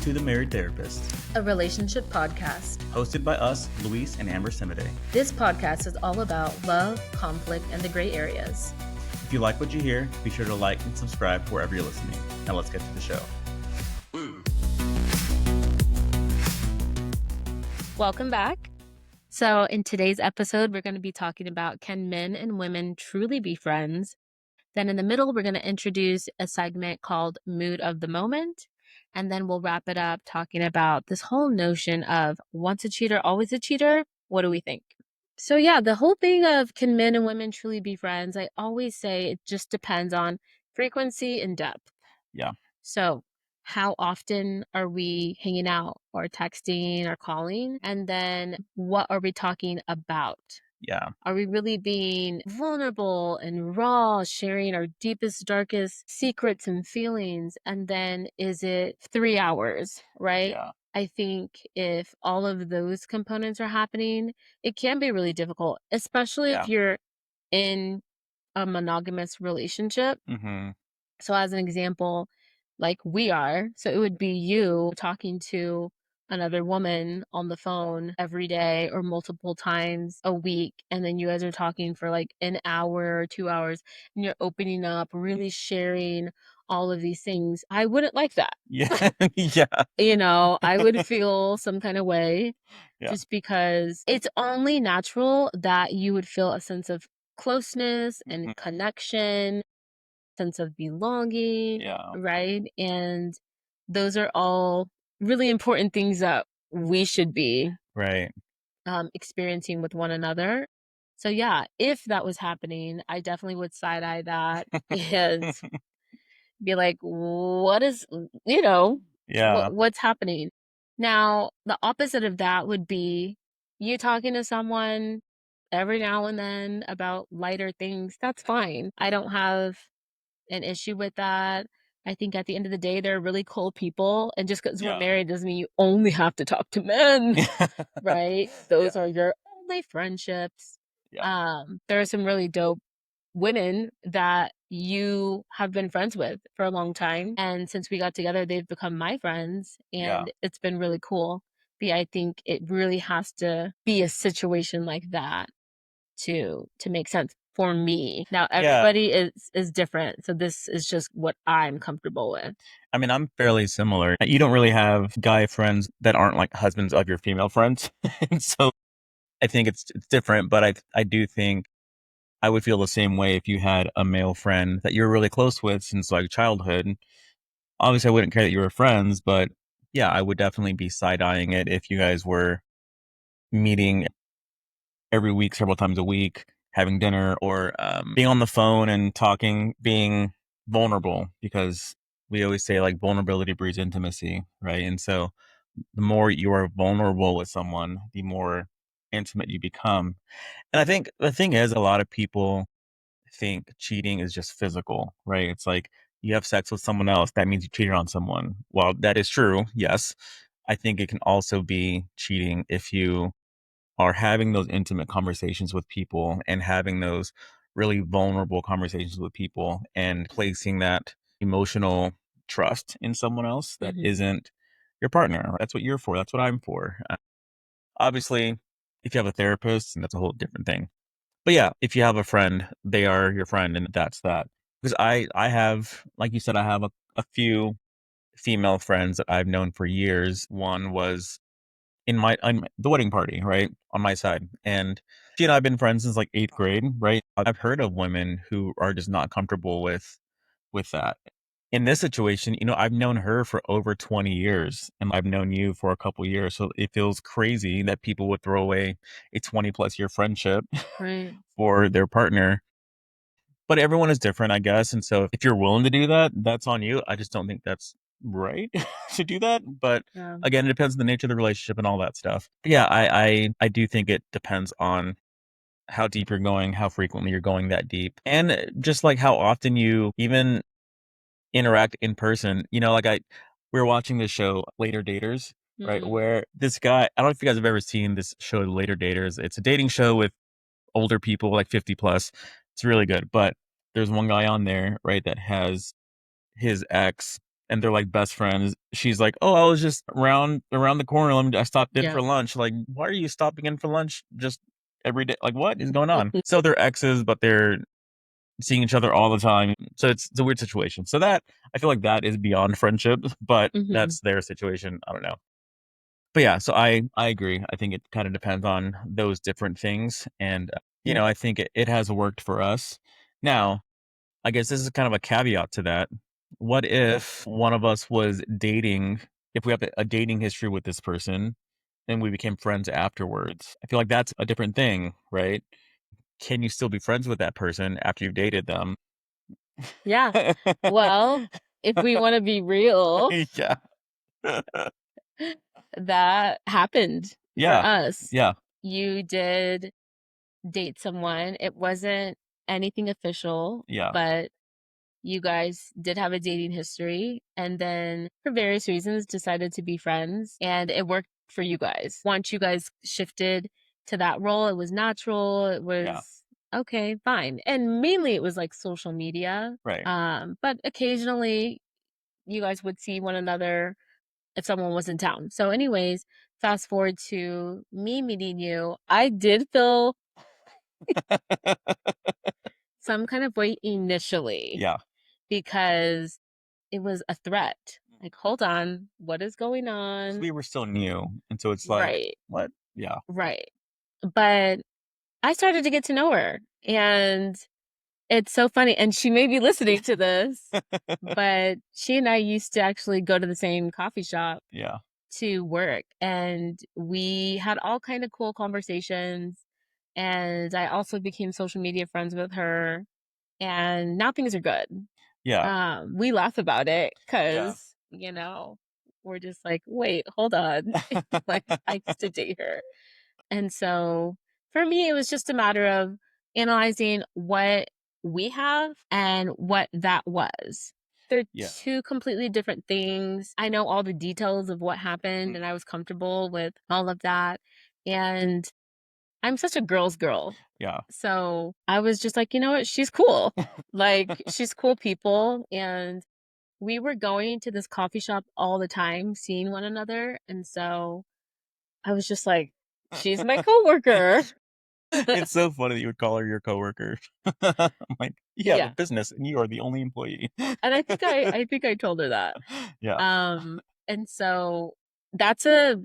to The Married Therapist, a relationship podcast hosted by us, Luis and Amber Semidey. This podcast is all about love, conflict, and the gray areas. If you like what you hear, be sure to like and subscribe wherever you're listening. Now let's get to the show. Welcome back. So in today's episode, we're going to be talking about, can men and women truly be friends? Then in the middle, we're going to introduce a segment called Mood of the Moment. And then we'll wrap it up talking about this whole notion of once a cheater, always a cheater. What do we think? So yeah, the whole thing of can men and women truly be friends? I always say it just depends on frequency and depth. Yeah. So how often are we hanging out or texting or calling? And then what are we talking about? Yeah. Are we really being vulnerable and raw, sharing our deepest, darkest secrets and feelings? And then is it 3 hours, right? Yeah. I think if all of those components are happening, it can be really difficult, especially if you're in a monogamous relationship. Mm-hmm. So as an example, like we are, so it would be you talking to another woman on the phone every day or multiple times a week. And then you guys are talking for like an hour or 2 hours and you're opening up, really sharing all of these things. I wouldn't like that. Yeah. Yeah. You know, I would feel some kind of way just because it's only natural that you would feel a sense of closeness and connection, sense of belonging, right? And those are all really important things that we should be experiencing with one another. So yeah, if that was happening, I definitely would side-eye that and be like, what is, what's happening? Now, the opposite of that would be you talking to someone every now and then about lighter things. That's fine. I don't have an issue with that. I think at the end of the day, they're really cool people. And just because we're married doesn't mean you only have to talk to men, right? Those are your only friendships. There are some really dope women that you have been friends with for a long time. And since we got together, they've become my friends. And it's been really cool. But I think it really has to be a situation like that to make sense for me. Now everybody is different, so this is just what I'm comfortable with. I mean, I'm fairly similar. You don't really have guy friends that aren't like husbands of your female friends. And so I think it's different, but I do think I would feel the same way if you had a male friend that you're really close with since like childhood. Obviously, I wouldn't care that you were friends, but yeah, I would definitely be side-eyeing it if you guys were meeting every week, several times a week, having dinner, or being on the phone and talking, being vulnerable, because we always say like vulnerability breeds intimacy, right? And so the more you are vulnerable with someone, the more intimate you become. And I think the thing is, a lot of people think cheating is just physical, right? It's like you have sex with someone else, that means you cheated on someone. While that is true, yes, I think it can also be cheating if you are having those intimate conversations with people and having those really vulnerable conversations with people and placing that emotional trust in someone else that isn't your partner. That's what you're for. That's what I'm for. Obviously, if you have a therapist, and that's a whole different thing. But yeah, if you have a friend, they are your friend, and that's that. Because I have, like you said, I have a few female friends that I've known for years. One was in the wedding party, right, on my side. And she and I have been friends since like 8th grade, right? I've heard of women who are just not comfortable with that. In this situation, I've known her for over 20 years and I've known you for a couple years. So it feels crazy that people would throw away a 20 plus year friendship for their partner. But everyone is different, I guess. And so if you're willing to do that, that's on you. I just don't think that's right to do that. But again, it depends on the nature of the relationship and all that stuff. But yeah, I do think it depends on how deep you're going, how frequently you're going that deep, and just like how often you even interact in person. We were watching this show, Later Daters, right? Where this guy, I don't know if you guys have ever seen this show, Later Daters. It's a dating show with older people, like 50 plus. It's really good. But there's one guy on there, right, that has his ex and they're like best friends. She's like, "Oh, I was just around the corner. I stopped in Yeah. for lunch." Like, why are you stopping in for lunch just every day? Like, what is going on? So they're exes, but they're seeing each other all the time. So it's a weird situation. So that I feel like that is beyond friendship, but Mhm. that's their situation. I don't know. But yeah, so I agree. I think it kind of depends on those different things, and Yeah. I think it has worked for us. Now, I guess this is kind of a caveat to that. What if one of us was dating, if we have a dating history with this person and we became friends afterwards? I feel like that's a different thing, right? Can you still be friends with that person after you've dated them? Yeah. Well, if we wanna be real, Yeah. that happened for Yeah. us. Yeah. You did date someone. It wasn't anything official, Yeah. but you guys did have a dating history and then for various reasons decided to be friends and it worked for you guys. Once you guys shifted to that role, it was natural. It Yeah. was okay, fine. And mainly it was like social media. Right. But occasionally you guys would see one another if someone was in town. So anyways, fast forward to me meeting you. I did feel some kind of way initially Yeah. because it was a threat. Like, hold on, what is going 'Cause on? we were still new, and so it's like, Right, "What?" Yeah. right. But I started to get to know her, and it's so funny. And she may be listening to this, but she and I used to actually go to the same coffee shop Yeah. to work, and we had all kind of cool conversations. And I also became social media friends with her, and now things are good. Yeah. We laugh about it Yeah. because, we're just like, wait, hold on. Like, I used to date her. And so for me, it was just a matter of analyzing what we have and what that was. They're Yeah. two completely different things. I know all the details of what happened and I was comfortable with all of that. And I'm such a girl's girl. Yeah. So I was just like, you know what? She's cool. Like, she's cool people. And we were going to this coffee shop all the time, seeing one another. And so I was just like, she's my coworker. It's so funny that you would call her your coworker. I'm like, "You have a Yeah. business and you are the only employee." And I think I told her that. Yeah. And so that's a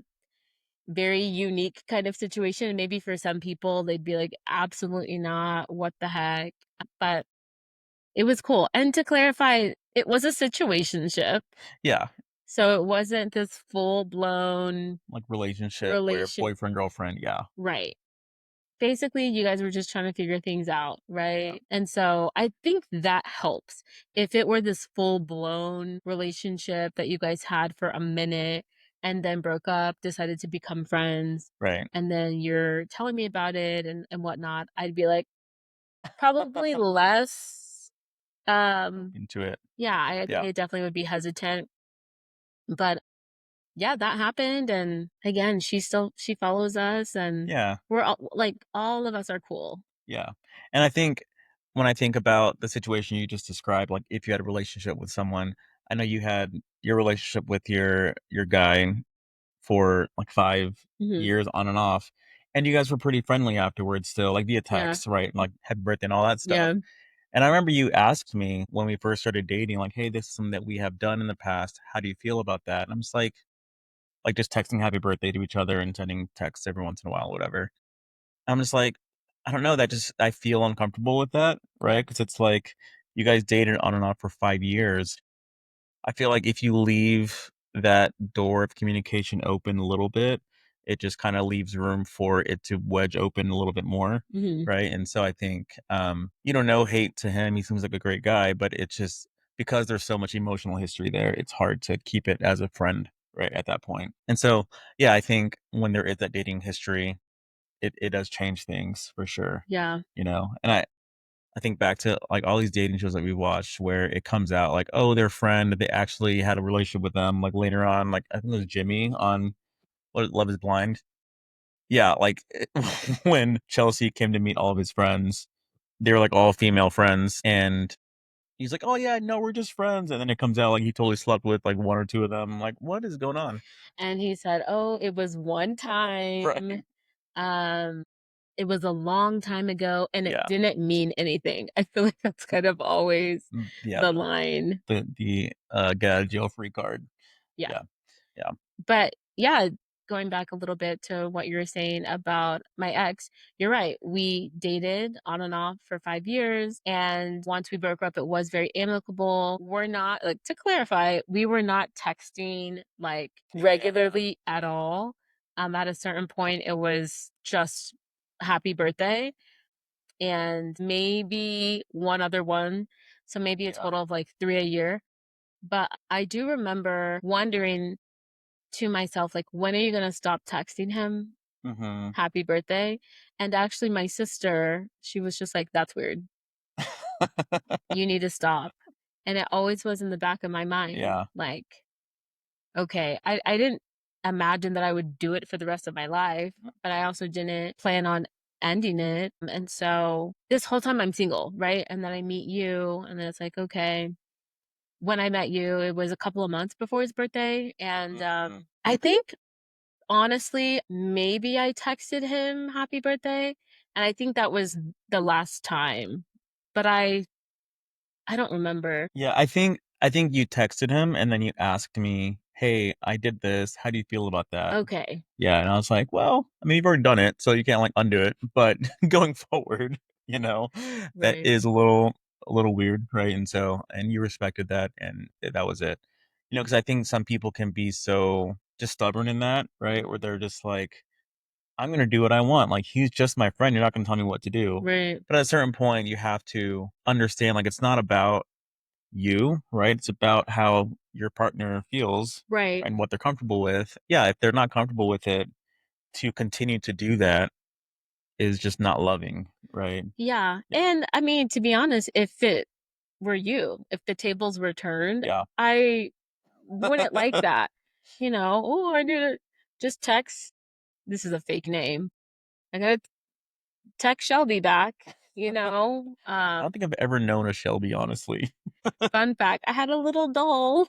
very unique kind of situation. And maybe for some people, they'd be like, absolutely not. What the heck? But it was cool. And to clarify, it was a situationship. Yeah. So it wasn't this full blown Like relationship where relation. boyfriend, girlfriend. Yeah. Right. Basically, you guys were just trying to figure things out, Yeah. right? And so I think that helps. If it were this full blown relationship that you guys had for a minute and then broke up, decided to become friends, Right. and then you're telling me about it and whatnot, I'd be like, probably less. Into it. Yeah, I think Yeah. I definitely would be hesitant. But yeah, that happened. And again, she follows us and Yeah. we're all like, all of us are cool. Yeah. And I think when I think about the situation you just described, like if you had a relationship with someone, I know you had your relationship with your guy for like 5 Hmm. years on and off, and you guys were pretty friendly afterwards still, like via Yeah. text, right? Like happy birthday and all that stuff. Yeah. And I remember you asked me when we first started dating, like, "Hey, this is something that we have done in the past. How do you feel about that?" And I'm just like just texting happy birthday to each other and sending texts every once in a while, whatever. I'm just like, I don't know, that just I feel uncomfortable with that, right? Yeah. Because it's like you guys dated on and off for 5 years. I feel like if you leave that door of communication open a little bit, it just kinda leaves room for it to wedge open a little bit more, Mhm. right? And so I think, no hate to him, he seems like a great guy, but it's just because there's so much emotional history there, it's hard to keep it as a friend, right, at that point. And so, yeah, I think when there is that dating history, it does change things for sure, Yeah. And I think back to like all these dating shows that we watched where it comes out like, oh, their friend, they actually had a relationship with them. Like later on, like I think it was Jimmy on Love is Blind. Yeah, like when Chelsea came to meet all of his friends, they were like all female friends. And He's like, "Oh, yeah, no, we're just friends," and then it comes out like he totally slept with, like, 1 or 2 of them. I'm like, "What is going on?" And he said, "Oh, it was one Right. time, um, it was a long time ago, and it Yeah. didn't mean anything." I feel like that's kind of always Yeah, the line. get out of jail free card. Yeah. Yeah, yeah. But yeah, going back a little bit to what you were saying about my ex, you're right. We dated on and off for 5 years. And once we broke up, it was very amicable. We're not, like, to clarify, we were not texting like regularly at all. At a certain point, it was just happy birthday and maybe one other one. So maybe a Yeah. total of like three a year. But I do remember wondering to myself, like, when are you gonna stop texting him Mhm. happy birthday? And actually, my sister, she was just like, that's weird. You need to stop. And it always was in the back of my mind, Yeah. like, okay, I didn't imagine that I would do it for the rest of my life, but I also didn't plan on ending it. And so this whole time I'm single, right? And then I meet you, and then it's like, okay. When I met you, it was a couple of months before his birthday. And Mhm. I think honestly, maybe I texted him happy birthday, and I think that was the last time, but I don't remember. Yeah, I think you texted him and then you asked me, "Hey, I did this. How do you feel about that?" Okay. Yeah, and I was like, "Well, I mean, you've already done it, so you can't, like, undo it, but going forward, you know, that Right. is a little weird, right?" And so and you respected that, and that was it. Because I think some people can be so just stubborn in that, right? Where they're just like, "I'm gonna do what I want, like, he's just my friend, you're not gonna tell me what to do." Right. But at a certain point, you have to understand, like, it's not about you, right? It's about how your partner feels Right. and what they're comfortable with. Yeah, if they're not comfortable with it, to continue to do that is just not loving, right? Yeah, Yeah. and I mean, to be honest, if it were you, if the tables were turned, Yeah. I wouldn't like that. "Oh, I need to just text" this is a fake name. "I gotta text Shelby back," you know? I don't think I've ever known a Shelby, honestly. Fun fact, I had a little doll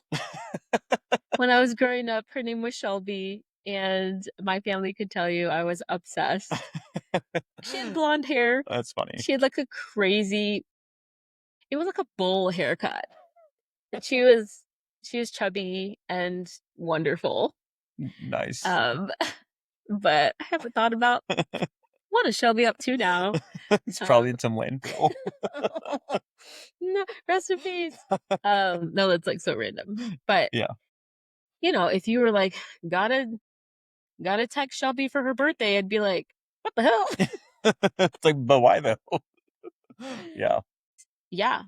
when I was growing up. Her name was Shelby, and my family could tell you I was obsessed. She had blonde hair. That's funny. She had like a crazy it was like a bowl haircut. And she was chubby and wonderful. Nice. Um, but I haven't thought about what is Shelby up to now. It's probably Um, in some landfill. no, rest in peace. No, that's like so random. But Yeah. if you were like, gotta text Shelby for her birthday, I'd be like, what the hell? It's like, but why though? Yeah. Yeah.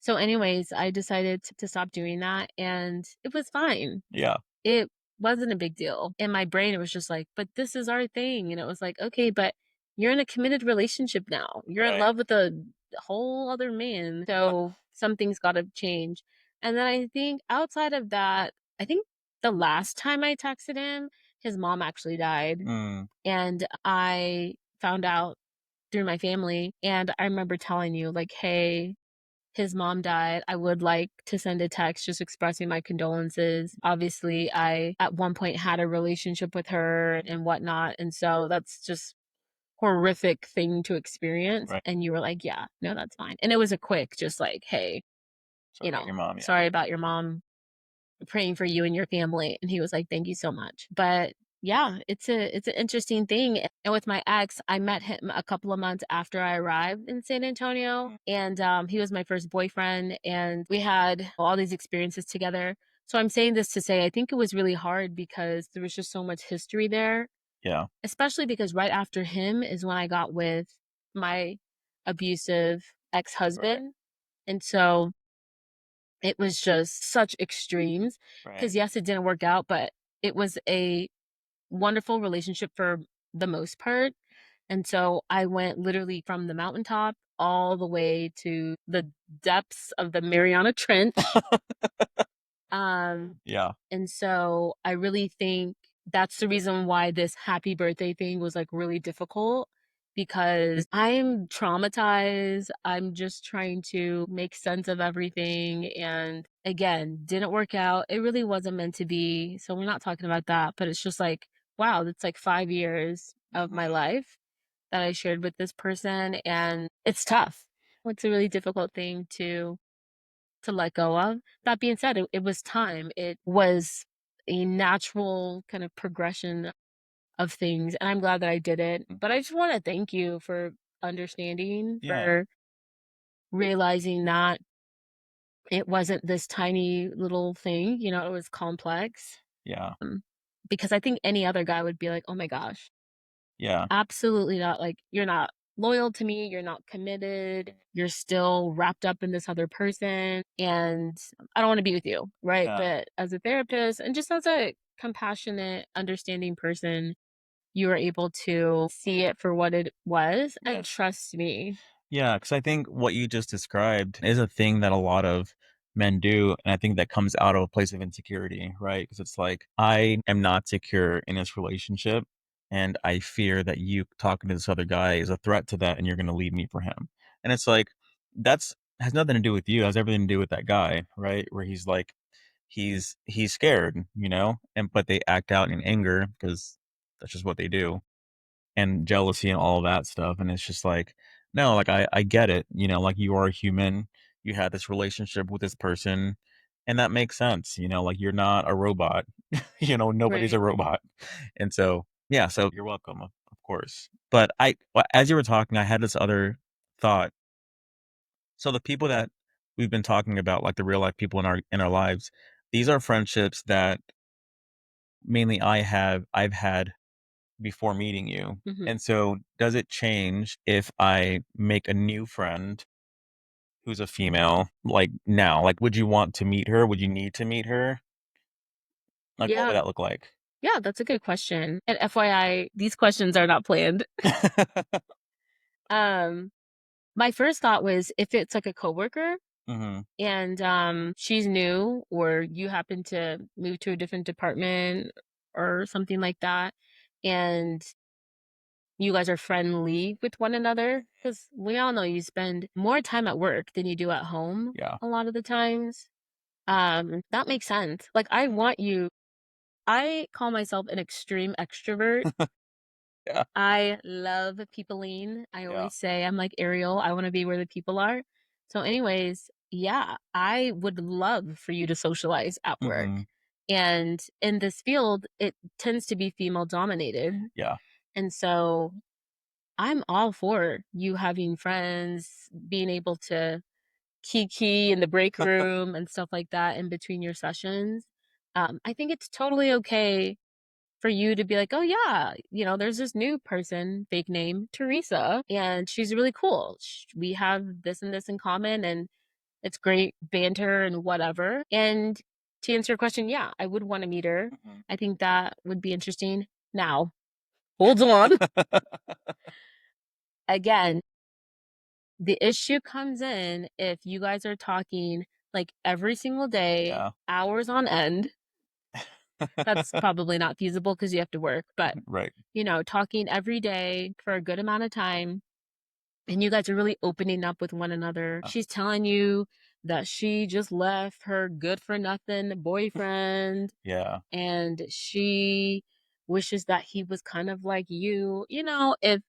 So, anyways, I decided to stop doing that, and it was fine. Yeah. It wasn't a big deal. In my brain, it was just like, but this is our thing. And it was like, okay, but you're in a committed relationship now. You're in Right. love with a whole other man. So something's got to change. And then I think outside of that, I think the last time I texted him, his mom actually died. Mm, And I found out through my family. And I remember telling you, like, hey, his mom died. I would like to send a text just expressing my condolences. Obviously, I at one point had a relationship with her and whatnot. And so that's just horrific thing to experience. right. And you were like, yeah, no, that's fine. And it was a quick, just like, hey, Sorry about your mom, yeah. sorry about your mom, praying for you and your family. And he was like, thank you so much. But yeah, it's an interesting thing. And with my ex, I met him a couple of months after I arrived in San Antonio, and he was my first boyfriend, and we had all these experiences together. So I'm saying this to say I think it was really hard because there was just so much history there, Yeah. especially because right after him is when I got with my abusive Right. ex-husband. And so it was just such extremes Right. because, yes, it didn't work out, but it was a wonderful relationship for the most part. And so I went literally from the mountaintop all the way to the depths of the Mariana Trench. Um, Yeah. and so I really think that's the reason why this happy birthday thing was like really difficult because I'm traumatized. I'm just trying to make sense of everything. And again, didn't work out. It really wasn't meant to be. So we're not talking about that. But it's just like, wow, that's like 5 years of my life that I shared with this person. And it's tough. It's a really difficult thing to let go of. That being said, it was time. It was a natural kind of progression of things, and I'm glad that I did it. But I just want to thank you for understanding, Yeah. for realizing that it wasn't this tiny little thing, it was complex. Yeah. Because I think any other guy would be like, "Oh my gosh, Yeah. absolutely not. Like, you're not loyal to me, you're not committed, you're still wrapped up in this other person, and I don't want to be with you." Right? Yeah. But as a therapist and just as a compassionate, understanding person, you were able to see it for what it was and Yes. trust me. Yeah, because I think what you just described is a thing that a lot of men do, and I think that comes out of a place of insecurity, right? Because it's like, I am not secure in this relationship, and I fear that you talking to this other guy is a threat to that, and you're gonna leave me for him. And it's like, that's has nothing to do with you, it has everything to do with that guy, right? Where he's like, he's scared, and but they act out in anger because that's just what they do, and jealousy and all of that stuff. And it's just like, no, like I get it, like you are a human, you had this relationship with this person, and that makes sense, like you're not a robot, nobody's a Right. robot. And so, yeah, so you're welcome, of course. But as you were talking, I had this other thought. So the people that we've been talking about, like the real life people in our lives, these are friendships that mainly I've had before meeting you. Mhm. And so, does it change if I make a new friend who's a female, like now? Like, would you want to meet her? Would you need to meet her? Like, what would Yeah. that look like? Yeah, that's a good question. And FYI, these questions are not planned. Um, my first thought was if it's like a coworker Hmm. and she's new or you happen to move to a different department or something like that and you guys are friendly with one another because we all know you spend more time at work than you do at home Yeah. a lot of the times. That makes sense. Like I call myself an extreme extrovert. Yeah. I love peopling. I Yeah. always say I'm like Ariel. I want to be where the people are. So, anyways, yeah, I would love for you to socialize at work. Hmm. And in this field, it tends to be female dominated. Yeah. And so I'm all for you having friends, being able to kiki in the break room and stuff like that in between your sessions. I think it's totally okay for you to be like, oh yeah, there's this new person, fake name, Teresa, and she's really cool. We have this and this in common, and it's great banter and whatever. And to answer your question, yeah, I would want to meet her. Hmm. I think that would be interesting. Now, hold on. Again, the issue comes in if you guys are talking like every single day, Yeah. hours on end. That's probably not feasible because you have to work, but Right. talking every day for a good amount of time and you guys are really opening up with one another. Uh, She's telling you that she just left her good for nothing boyfriend yeah. and she wishes that he was kind of like you. If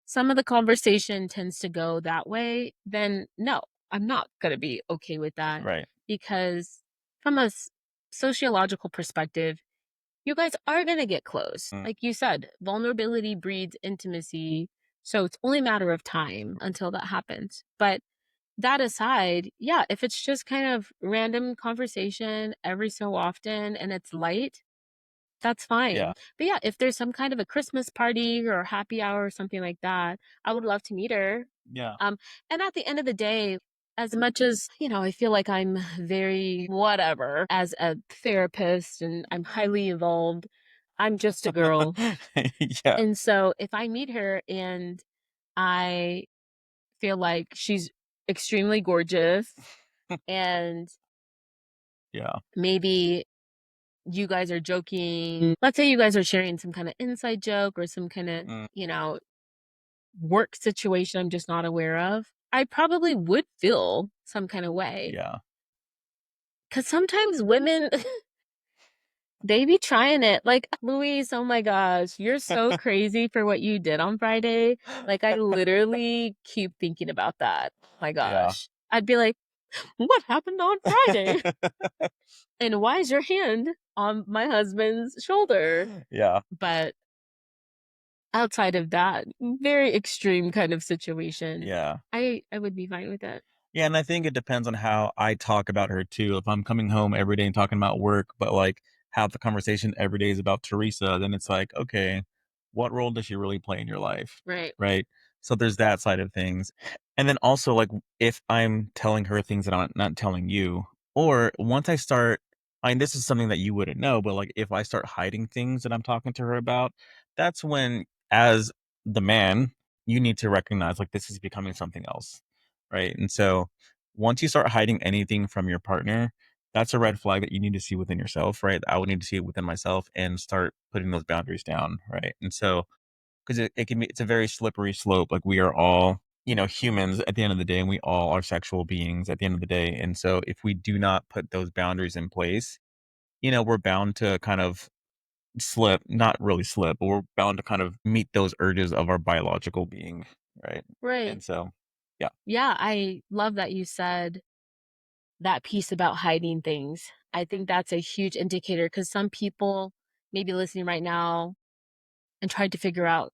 some of the conversation tends to go that way, then no, I'm not going to be okay with that Right. because from a sociological perspective, you guys are going to get close. Mm. Like you said, vulnerability breeds intimacy. So it's only a matter of time until that happens. But that aside, yeah, if it's just kind of random conversation every so often and it's light, that's Yeah. fine. But yeah, if there's some kind of a Christmas party or happy hour or something like that, I would love to meet her. Yeah. Um, and at the end of the day, as much as, I feel like I'm very whatever as a therapist and I'm highly evolved, I'm just a girl. Yeah. And so if I meet her and I feel like she's extremely gorgeous and Yeah. maybe you guys are joking. Let's say you guys are sharing some kind of inside joke or some kind of, Mm. work situation I'm just not aware of, I probably would feel some kind of way. Yeah. Because sometimes women, they be trying it. Like, Luis, oh my gosh, you're so crazy for what you did on Friday. Like, I literally keep thinking about that. Oh my Yeah. gosh. I'd be like, what happened on Friday? And why is your hand on my husband's shoulder? Yeah. But outside of that, very extreme kind of situation, Yeah. I would be fine with it. Yeah, and I think it depends on how I talk about her too. If I'm coming home every day and talking about work, but like half the conversation every day is about Teresa, then it's like, okay, what role does she really play in your life? Right. Right. So there's that side of things. And then also like if I'm telling her things that I'm not telling you, or once I start, I mean, this is something that you wouldn't know, but like if I start hiding things that I'm talking to her about, that's when, as the man, you need to recognize like this is becoming something else. Right. And so once you start hiding anything from your partner, that's a red flag that you need to see within yourself, right? I would need to see it within myself and start putting those boundaries down, right? And so, because it can be, it's a very slippery slope. Like we are all, humans at the end of the day, and we all are sexual beings at the end of the day. And so, if we do not put those boundaries in place, we're bound to kind of slip, not really slip, but we're bound to kind of meet those urges of our biological being, right? Right. And so, yeah. Yeah, I love that you said that piece about hiding things. I think that's a huge indicator because some people may be listening right now and trying to figure out,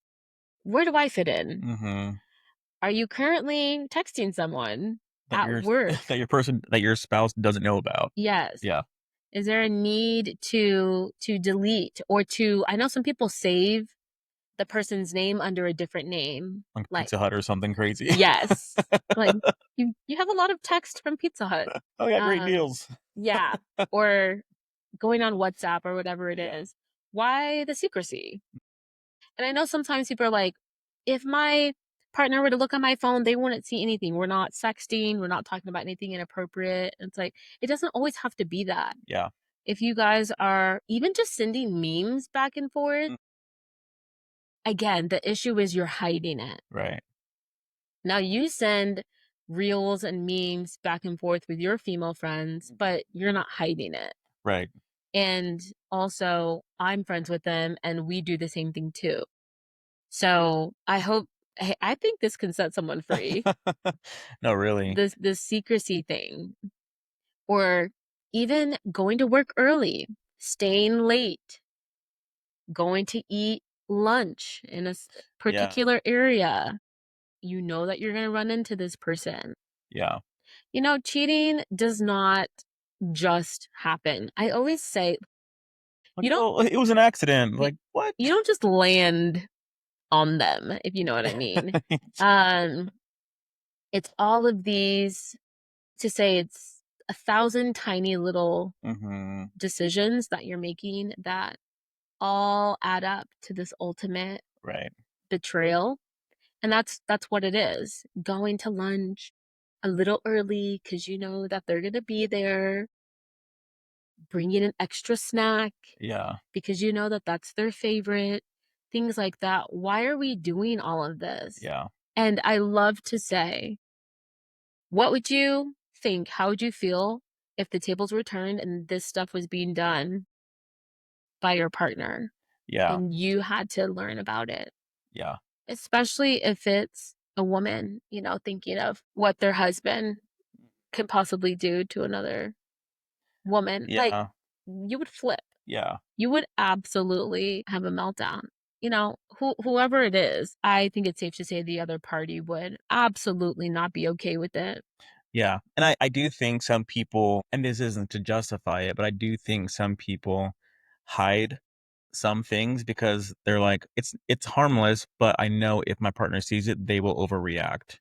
where do I fit in? Hmm. Are you currently texting someone That at your work? that your spouse doesn't know about. Yes. Yeah, Is there a need to delete or to, I know some people save the person's name under a different name. like Like, Pizza Hut or something crazy. yes. Like, you have a lot of text from Pizza Hut. I got great Um, deals. yeah. Or going on WhatsApp or whatever it is. Why the secrecy? And I know sometimes people are like, if my partner were to look on my phone, they wouldn't see anything. We're not sexting. We're not talking about anything inappropriate. It's like, it doesn't always have to be that. Yeah. If you guys are even just sending memes back and forth, Mm, again, the issue is you're hiding it. right, Now you send reels and memes back and forth with your female friends, but you're not hiding it. right. And also, I'm friends with them and we do the same thing too. So I hope, I think this can set someone free. No, really. This secrecy thing, or even going to work early, staying late, going to eat lunch in a Yeah, particular area. You know that you're going to run into this person. yeah. Cheating does not just happen. I always say, Like, you don't oh, it was an accident. you, Like, what? you don't just land on them, if you know what I mean. Um it's all of these, to say it's 1,000 tiny little Mhm. decisions that you're making that all add up to this ultimate Right. betrayal. And that's what it is. Going to lunch a little early because you know that they're gonna be there, bringing an extra snack Yeah, because you know that that's their favorite, things like that. Why are we doing all of this? yeah, And I love to say, what would you think? How would you feel if the tables were turned and this stuff was being done by your partner yeah, and you had to learn about it? yeah, Especially if it's a woman, thinking of what their husband could possibly do to another woman. Like, yeah, you would flip. yeah. You would absolutely have a meltdown. Whoever it is, I think it's safe to say the other party would absolutely not be okay with it. Yeah, and I do think some people, and this isn't to justify it, but I do think some people hide some things because they're like, it's harmless, but I know if my partner sees it, they will overreact.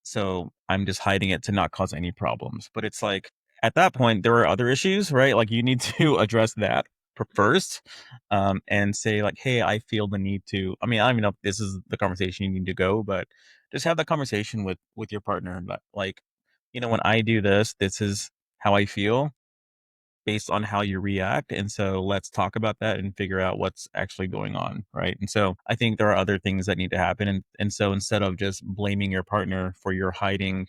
So I'm just hiding it to not cause any problems. But it's like at that point there are other issues, right? Like you need to address that first, and say like, hey, I feel the need to. I mean, I don't even know if this is the conversation you need to go, but just have that conversation with your partner. But like, when I do this, this is how I feel. based on how you react. And so let's talk about that and figure out what's actually going on. Right. And so I think there are other things that need to happen. And so instead of just blaming your partner for your hiding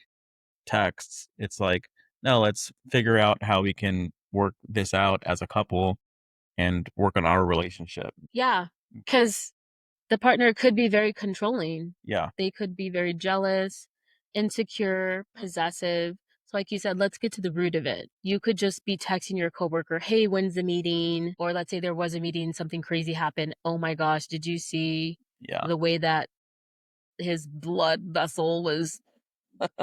texts, it's like, no, let's figure out how we can work this out as a couple and work on our relationship. Yeah, because the partner could be very controlling. Yeah. They could be very jealous, insecure, possessive. So, like you said, let's get to the root of it. You could just be texting your coworker, "Hey, when's the meeting?" Or let's say there was a meeting, something crazy happened. "Oh my gosh, did you see Yeah. the way that his blood vessel was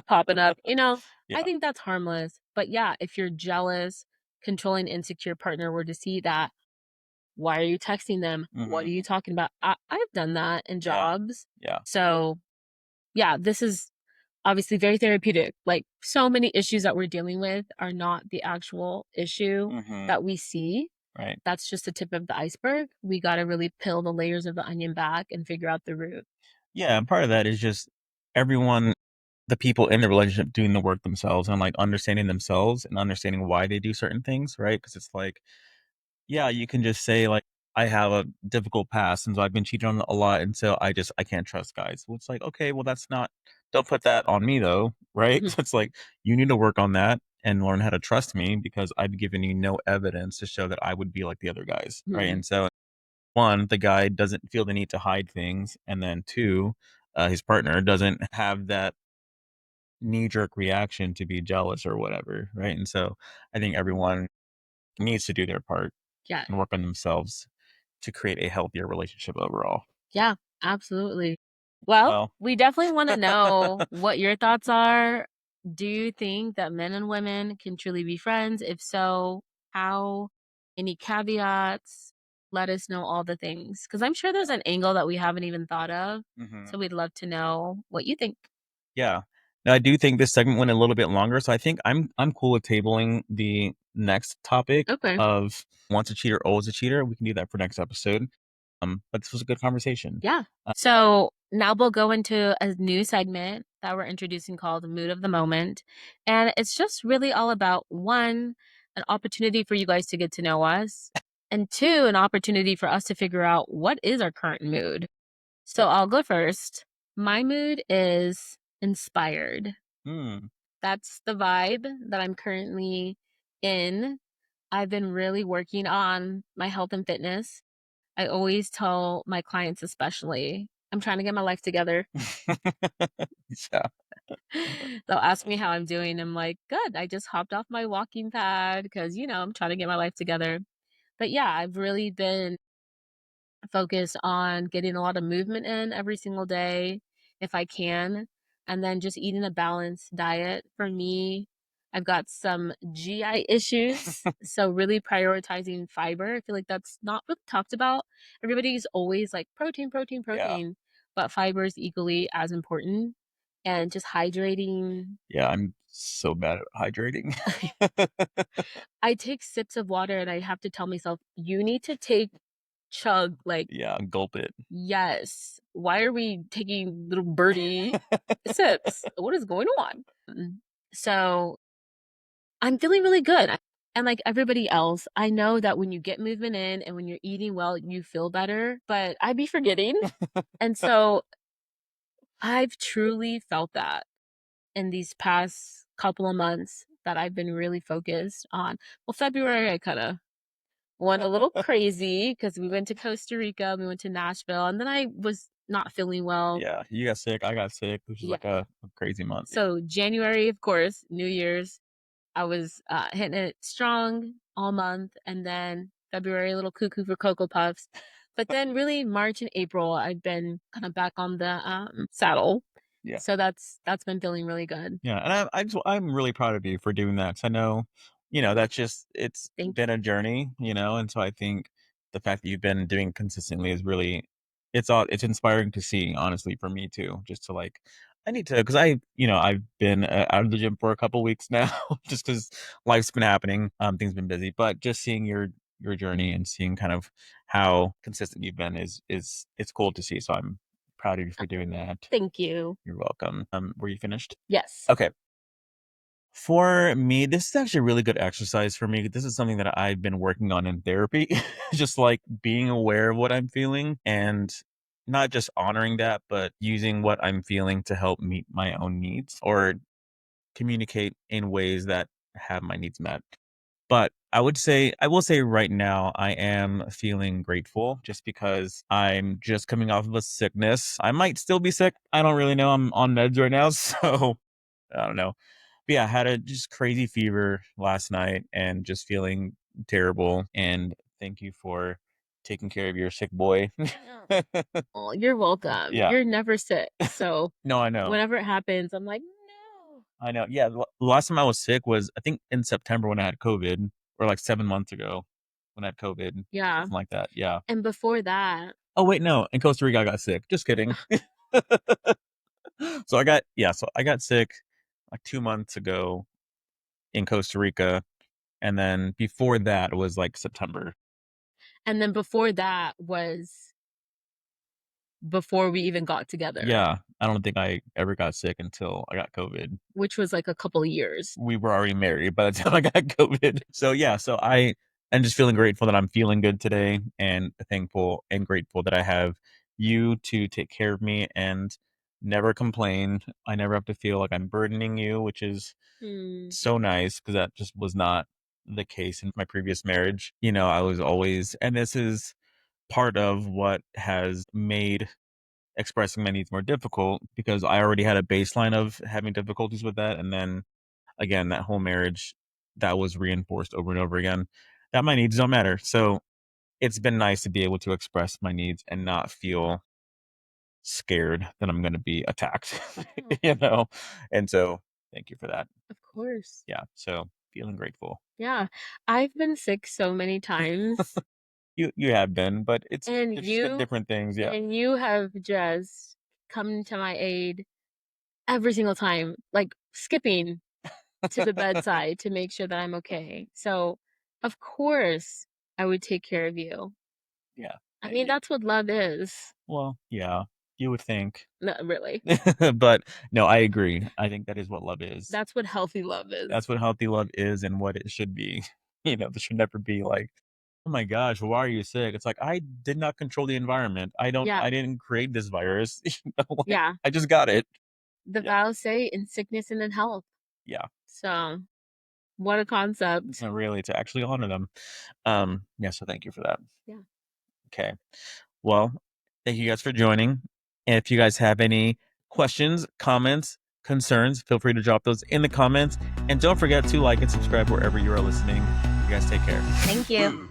popping up?" I Yeah. think that's harmless. But yeah, if your jealous, controlling, insecure partner were to see that, why are you texting them? What are Hmm. you talking about? I've done that in Yeah. jobs. Yeah. So, yeah, this is obviously very therapeutic. Like, so many issues that we're dealing with are not the actual issue Hmm. that we see. Right. That's just the tip of the iceberg. We got to really peel the layers of the onion back and figure out the root. Yeah. And part of that is just everyone, the people in the relationship doing the work themselves and like understanding themselves and understanding why they do certain things. Right. Because it's like, yeah, you can just say like, I have a difficult past, and so I've been cheated on a lot, and so I can't trust guys. Well, it's like, okay, well, that's not. Don't put that on me though, right? Mhm, So it's like you need to work on that and learn how to trust me because I've given you no evidence to show that I would be like the other guys, right? mhm, And so one, the guy doesn't feel the need to hide things, and then two, his partner doesn't have that knee jerk reaction to be jealous or whatever, right? And so I think everyone needs to do their part yeah. and work on themselves to create a healthier relationship overall. Yeah, absolutely. Well, Well, we definitely want to know what your thoughts are. Do you think that men and women can truly be friends? If so, how? Any caveats? Let us know all the things. Because I'm sure there's an angle that we haven't even thought of. mhm, So we'd love to know what you think. yeah. Now I do think this segment went a little bit longer, so I think I'm cool with tabling the next topic Okay. of once a cheater, always a cheater. We can do that for next episode. But this was a good conversation. Yeah. Uh, So now we'll go into a new segment that we're introducing called Mood of the Moment. And it's just really all about one, an opportunity for you guys to get to know us, and two, an opportunity for us to figure out what is our current mood. So I'll go first. My mood is inspired. hmm. That's the vibe that I'm currently in. I've been really working on my health and fitness. I always tell my clients especially, I'm trying to get my life together. Yeah. They'll ask me how I'm doing. I'm like, "Good. I just hopped off my walking pad because, I'm trying to get my life together." But yeah, I've really been focused on getting a lot of movement in every single day if I can, and then just eating a balanced diet. For me, I've got some GI issues, so really prioritizing fiber. I feel like that's not really talked about. Everybody's always like protein, protein, Yeah. protein, but fiber is equally as important. And just hydrating. Yeah, I'm so bad at hydrating. I take sips of water and I have to tell myself, you need to take chug like Yeah, gulp it. yes. Why are we taking little birdie sips? What is going on? So I'm feeling really good. And like everybody else, I know that when you get movement in and when you're eating well, you feel better, but I be forgetting. And so I've truly felt that in these past couple of months that I've been really focused on. Well, February, I kind of went a little crazy because we went to Costa Rica, we went to Nashville, and then I was not feeling well. Yeah, you got sick, I got sick, which is Yeah. like a crazy month. So January, of course, New Year's, I was hitting it strong all month, and then February, a little cuckoo for Cocoa Puffs. But then really March and April, I've been kind of back on the saddle. Yeah. So that's been feeling really good. Yeah, and I'm really proud of you for doing that 'cause I know, that's just it's Thank you. been a journey, and so I think the fact that you've been doing consistently is really it's inspiring to see, honestly, for me too, just to like I need to because I've been out of the gym for a couple weeks now just because life's been happening, things been busy, but just seeing your journey and seeing kind of how consistent you've been is it's cool to see. So I'm proud of you Uh, for doing that. Thank you. You're welcome. Were you finished? Yes. Okay. For me, this is actually a really good exercise for me. This is something that I've been working on in therapy, just like being aware of what I'm feeling and not just honoring that, but using what I'm feeling to help meet my own needs or communicate in ways that have my needs met. But I will say right now, I am feeling grateful just because I'm just coming off of a sickness. I might still be sick. I don't really know. I'm on meds right now. So I don't know. But yeah, I had a just crazy fever last night and just feeling terrible. And thank you for taking care of your sick boy. Oh, you're welcome. Yeah. You're never sick. So No, I know. whenever it happens, I'm like, no. I know. Yeah. The last time I was sick was, I think, in September when I had COVID, or like 7 months ago when I had COVID, Yeah. something like that. Yeah. And before that, Oh, wait, no. In Costa Rica, I got sick. Just kidding. So I got sick like 2 months ago in Costa Rica. And then before that was like September. and then before that was before we even got together, Yeah. I don't think I ever got sick until I got COVID. which was like a couple of years. We were already married by the time I got COVID. So yeah, I'm just feeling grateful that I'm feeling good today and thankful and grateful that I have you to take care of me and never complain. I never have to feel like I'm burdening you, which is Hmm. so nice because that just was not the case in my previous marriage. I was always, and this is part of what has made expressing my needs more difficult because I already had a baseline of having difficulties with that. And then again, that whole marriage, that was reinforced over and over again that my needs don't matter. So it's been nice to be able to express my needs and not feel scared that I'm going to be attacked, Oh, you know? And so thank you for that. of course. Yeah. So feeling grateful. Yeah. I've been sick so many times, You have been, but and it's just been you different things. Yeah. and you have just come to my aid every single time, like skipping to the bedside to make sure that I'm okay. So, of course, I would take care of you. Yeah. I mean, that's what love is. Well, yeah, you would think. Not really. But no, I agree. I think that is what love is. That's what healthy love is. That's what healthy love is and what it should be. There should never be like, "Oh my gosh, why are you sick?" It's like, "I did not control the environment. Yeah. I didn't create this virus." Like, Yeah. I just got it. The Yeah. vows say in sickness and in health. Yeah. So, what a concept. Really, to actually honor them. Yeah, so thank you for that. Yeah. Okay. Well, thank you guys for joining. If you guys have any questions, comments, concerns, feel free to drop those in the comments. And don't forget to like and subscribe wherever you are listening. You guys take care. Thank you.